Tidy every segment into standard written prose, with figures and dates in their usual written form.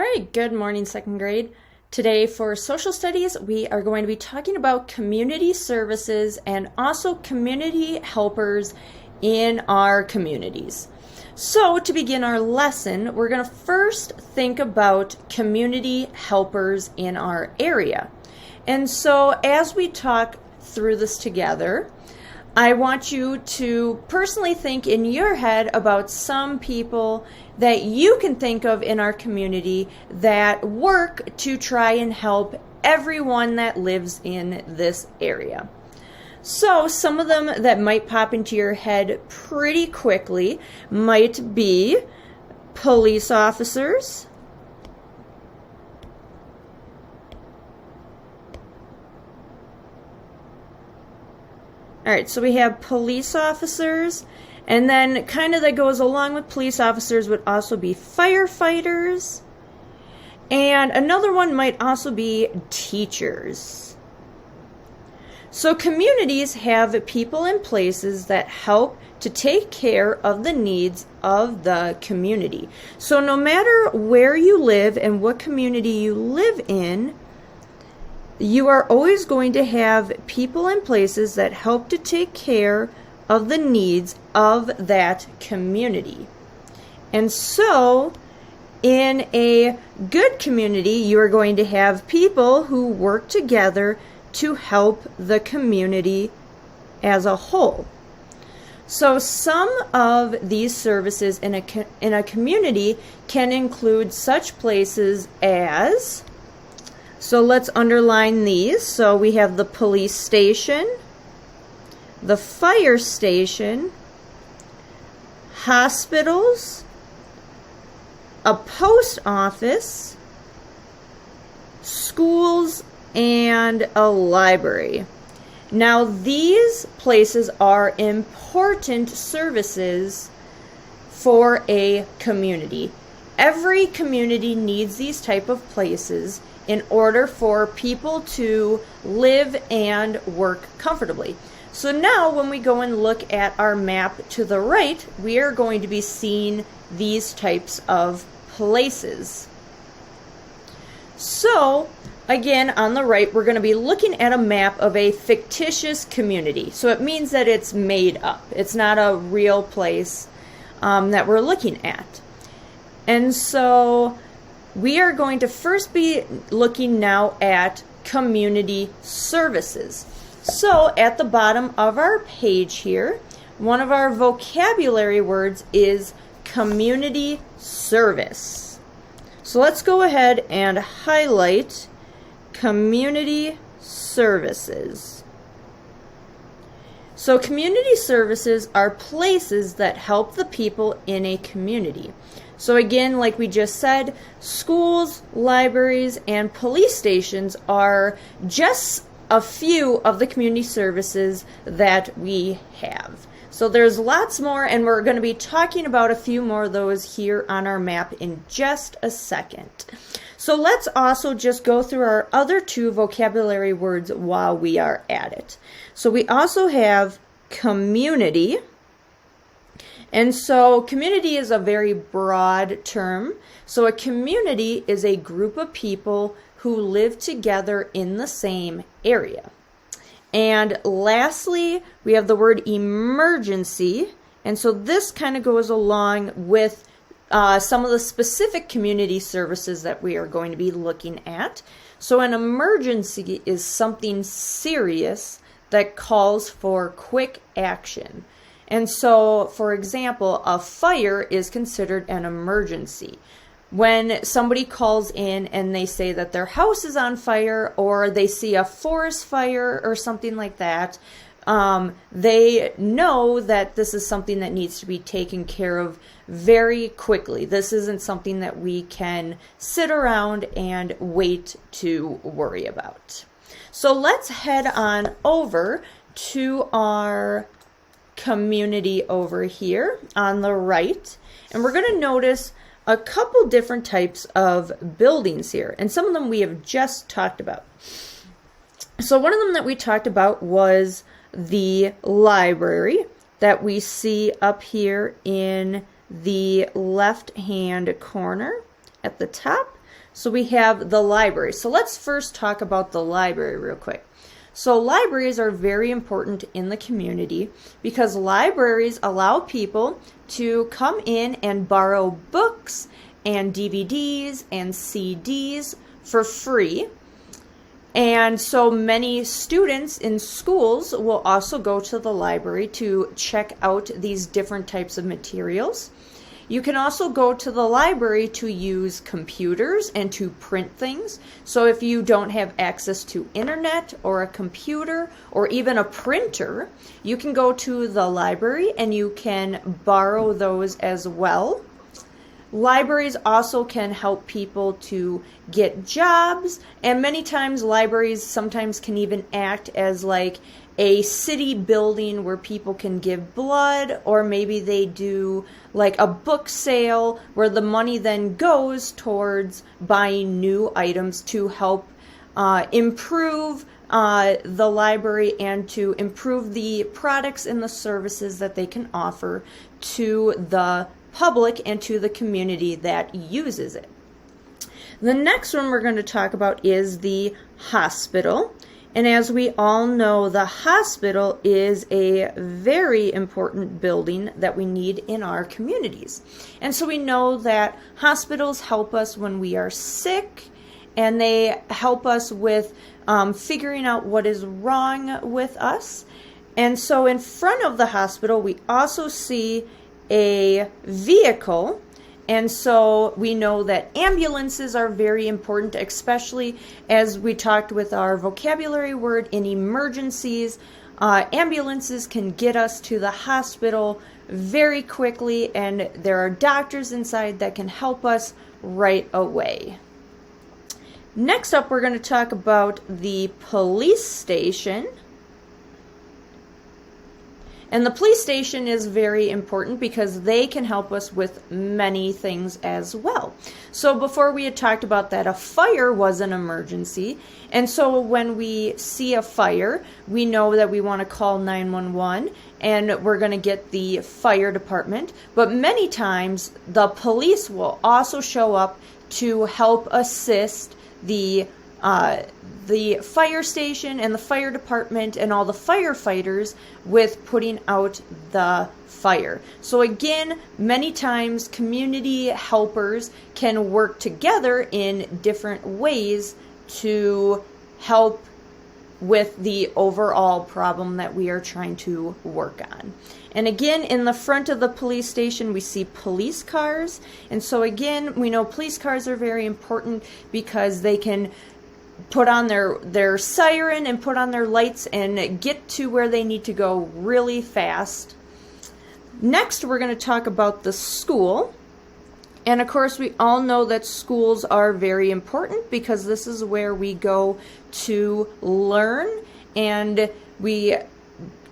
All right, good morning, second grade. Today for social studies, we are going to be talking about community services and also community helpers in our communities. So to begin our lesson, we're going to first think about community helpers in our area. And so as we talk through this together, I want you to personally think in your head about some people that you can think of in our community that work to try and help everyone that lives in this area. So some of them that might pop into your head pretty quickly might be police officers, all right, so we have police officers, and then kind of that goes along with police officers would also be firefighters, and another one might also be teachers. So communities have people and places that help to take care of the needs of the community. So no matter where you live and what community you live in, you are always going to have people and places that help to take care of the needs of that community. And so, in a good community, you are going to have people who work together to help the community as a whole. So some of these services in a community can include such places as, so let's underline these. So we have the police station, the fire station, hospitals, a post office, schools, and a library. Now these places are important services for a community. Every community needs these type of places in order for people to live and work comfortably. So now when we go and look at our map to the right, we are going to be seeing these types of places. So again, on the right, we're going to be looking at a map of a fictitious community. So it means that it's made up. It's not a real place that we're looking at. And so we are going to first be looking now at community services. So at the bottom of our page here, one of our vocabulary words is community service. So let's go ahead and highlight community services. So community services are places that help the people in a community. So again, like we just said, schools, libraries, and police stations are just a few of the community services that we have. So there's lots more, and we're going to be talking about a few more of those here on our map in just a second. So let's also just go through our other two vocabulary words while we are at it. So we also have community. And so community is a very broad term. So a community is a group of people who live together in the same area. And lastly, we have the word emergency. And so this kind of goes along with some of the specific community services that we are going to be looking at. So an emergency is something serious that calls for quick action. And so, for example, a fire is considered an emergency. When somebody calls in and they say that their house is on fire, or they see a forest fire or something like that, they know that this is something that needs to be taken care of very quickly. This isn't something that we can sit around and wait to worry about. So let's head on over to our community over here on the right, and we're going to notice a couple different types of buildings here, and some of them we have just talked about. So one of them that we talked about was the library that we see up here in the left hand corner. at the top. So we have the library. So let's first talk about the library real quick. So libraries are very important in the community because libraries allow people to come in and borrow books and DVDs and CDs for free. And so many students in schools will also go to the library to check out these different types of materials. You can also go to the library to use computers and to print things. So if you don't have access to internet or a computer or even a printer, you can go to the library and you can borrow those as well. Libraries also can help people to get jobs, and many times libraries sometimes can even act as like a city building where people can give blood, or maybe they do like a book sale where the money then goes towards buying new items to help improve the library and to improve the products and the services that they can offer to the public and to the community that uses it. The next one we're going to talk about is the hospital. And as we all know, the hospital is a very important building that we need in our communities. And so we know that hospitals help us when we are sick, and they help us with figuring out what is wrong with us. And so in front of the hospital, we also see a vehicle, and so we know that ambulances are very important, especially as we talked with our vocabulary word in emergencies. Ambulances can get us to the hospital very quickly, and there are doctors inside that can help us right away. Next up, we're going to talk about the police station. And the police station is very important because they can help us with many things as well. So before we had talked about that a fire was an emergency. And so when we see a fire, we know that we want to call 911 and we're going to get the fire department. But many times the police will also show up to help assist the fire station and the fire department and all the firefighters with putting out the fire. So again, many times community helpers can work together in different ways to help with the overall problem that we are trying to work on. And again, in the front of the police station, we see police cars. And so again, we know police cars are very important because they can put on their siren and put on their lights and get to where they need to go really fast. Next, we're going to talk about the school. And of course, we all know that schools are very important because this is where we go to learn, and we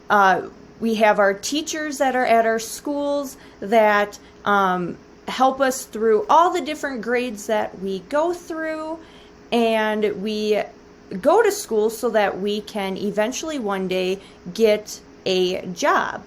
have our teachers that are at our schools that help us through all the different grades that we go through. And we go to school so that we can eventually one day get a job.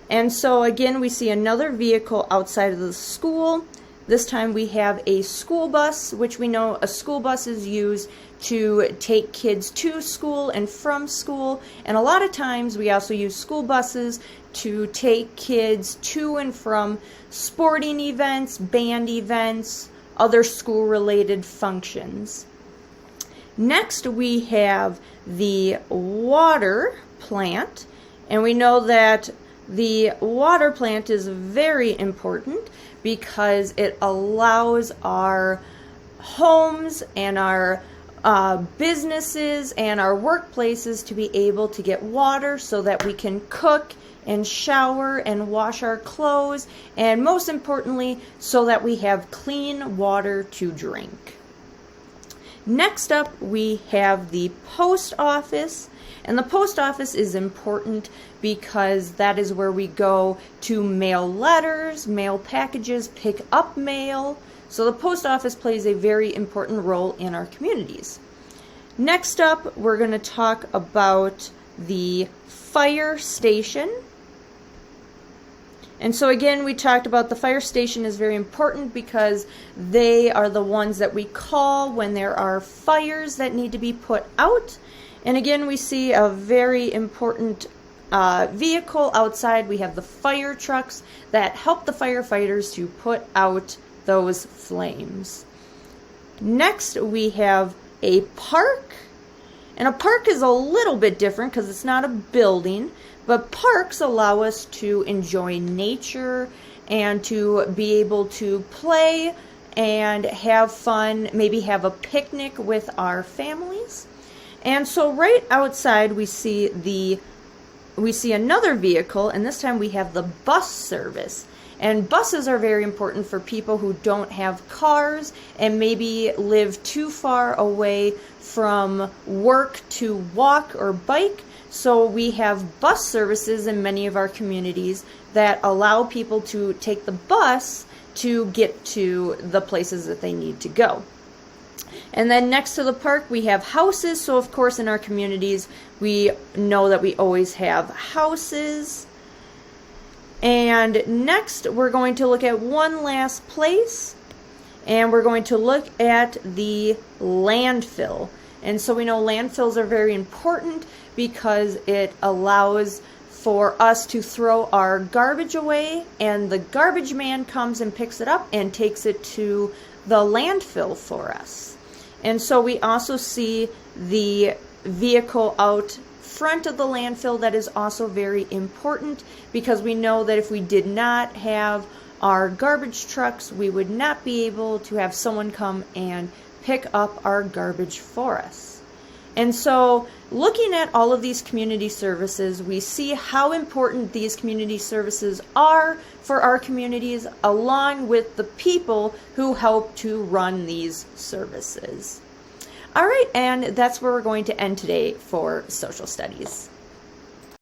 And so again, we see another vehicle outside of the school. This time we have a school bus, which we know a school bus is used to take kids to school and from school. And a lot of times we also use school buses to take kids to and from sporting events, band events, other school-related functions. Next, we have the water plant, and we know that the water plant is very important because it allows our homes and our businesses and our workplaces to be able to get water so that we can cook and shower and wash our clothes, and most importantly, so that we have clean water to drink. Next up, we have the post office, and the post office is important because that is where we go to mail letters, mail packages, pick up mail. So the post office plays a very important role in our communities. Next up, we're going to talk about the fire station. And so again, we talked about the fire station is very important because they are the ones that we call when there are fires that need to be put out. And again, we see a very important vehicle outside. We have the fire trucks that help the firefighters to put out those flames. Next, we have a park. And a park is a little bit different because it's not a building, but parks allow us to enjoy nature and to be able to play and have fun, maybe have a picnic with our families. And so right outside we see another vehicle, and this time we have the bus service. And buses are very important for people who don't have cars and maybe live too far away from work to walk or bike. So we have bus services in many of our communities that allow people to take the bus to get to the places that they need to go. And then next to the park we have houses. So of course in our communities we know that we always have houses. And next we're going to look at one last place, and we're going to look at the landfill. And so we know landfills are very important because it allows for us to throw our garbage away, and the garbage man comes and picks it up and takes it to the landfill for us. And so we also see the vehicle out front of the landfill that is also very important because we know that if we did not have our garbage trucks, we would not be able to have someone come and pick up our garbage for us. And so looking at all of these community services, we see how important these community services are for our communities, along with the people who help to run these services. All right, and that's where we're going to end today for social studies.